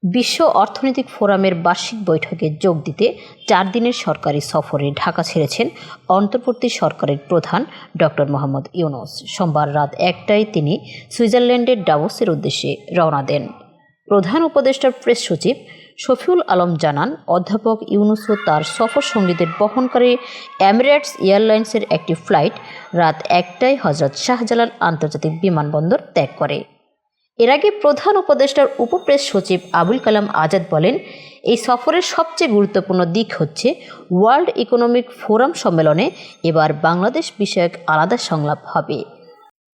বিশ্ব অর্থনৈতিক ফোরামের বার্ষিক বৈঠকে যোগ দিতে 4 দিনের সরকারি সফরে ঢাকা ছেড়েছেন অন্তর্বর্তী সরকারের প্রধান ডক্টর মোহাম্মদ ইউনূস। সোমবার রাত 1টায় তিনি সুইজারল্যান্ডের ডাভোসের উদ্দেশ্যে রওনা দেন। প্রধান উপদেষ্টার প্রেস সচিব শফিউল আলম জানান, অধ্যাপক ইউনূসও তার সফর সঙ্গীদের বহনকারী এমিরেটস এয়ারলাইন্সের একটি ফ্লাইট রাত 1টায় হজরত শাহজালাল আন্তর্জাতিক বিমানবন্দর ত্যাগ করে। এর আগে প্রধান উপদেষ্টার উপপ্রেস সচিব আবুল কালাম আজাদ বলেন, এই সফরের সবচেয়ে গুরুত্বপূর্ণ দিক হচ্ছে ওয়ার্ল্ড ইকোনমিক ফোরাম সম্মেলনে এবার বাংলাদেশ বিষয়ক আলাদা সংলাপ হবে।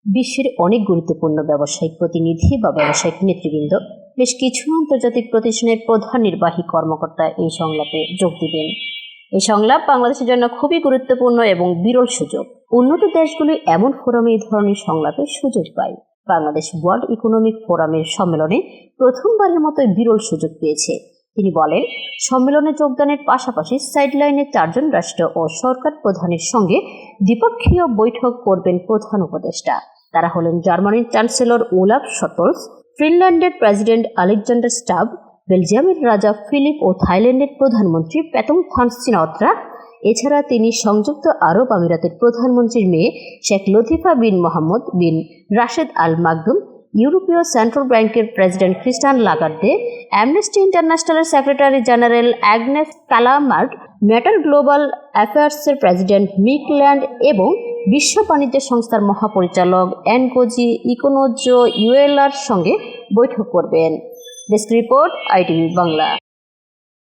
বিশ্বের অনেক গুরুত্বপূর্ণ ব্যবসায়িক প্রতিনিধি বা ব্যবসায়িক নেতৃবৃন্দ, বেশ কিছু আন্তর্জাতিক প্রতিষ্ঠানের প্রধান নির্বাহী কর্মকর্তা এই সংলাপে যোগ দিবেন। এই সংলাপ বাংলাদেশের জন্য খুবই গুরুত্বপূর্ণ এবং বিরল সুযোগ। উন্নত দেশগুলি এমন ফোরামে এই ধরনের সংলাপের সুযোগ পায়। বাংলাদেশ ওয়ার্ল্ড ইকোনমিক ফোরামের সম্মেলনে প্রথমবারের মতো বিরল সুযোগ পেয়েছে। তিনি বলেন, সম্মেলনে যোগদানের পাশাপাশি সাইডলাইনে 4 জন রাষ্ট্র ও সরকার প্রধানের সঙ্গে দ্বিপক্ষীয় বৈঠক করবেন প্রধান উপদেষ্টা। তারা হলেন জার্মানির চ্যান্সেলর ওলাফ শতলস, ফিনল্যান্ডের প্রেসিডেন্ট আলেকজান্ডার স্টাব, বেলজিয়ামের রাজা ফিলিপ ও থাইল্যান্ডের প্রধানমন্ত্রী প্যাথুংথান সিনওয়াত্রা। এছাড়া তিনি সংযুক্ত আরব আমিরাতের প্রধানমন্ত্রীর মেয়ে শেখ লতিফা বিন মোহাম্মদ বিন রাশেদ আল মাকদুম, ইউরোপীয় সেন্ট্রাল ব্যাংকের প্রেসিডেন্ট ক্রিস্টিয়ান লাগার্দে, অ্যামনেস্টি ইন্টারন্যাশনালের secretary general Agnes Callamard, metal global অ্যাফেয়ার্সের প্রেসিডেন্ট মিক ল্যান্ড এবং বিশ্ব বাণিজ্য সংস্থার মহাপরিচালক এনগোজি ইকোনোজো ইউএলআর সঙ্গে বৈঠক করবেন। Desk report, ITV Bangla.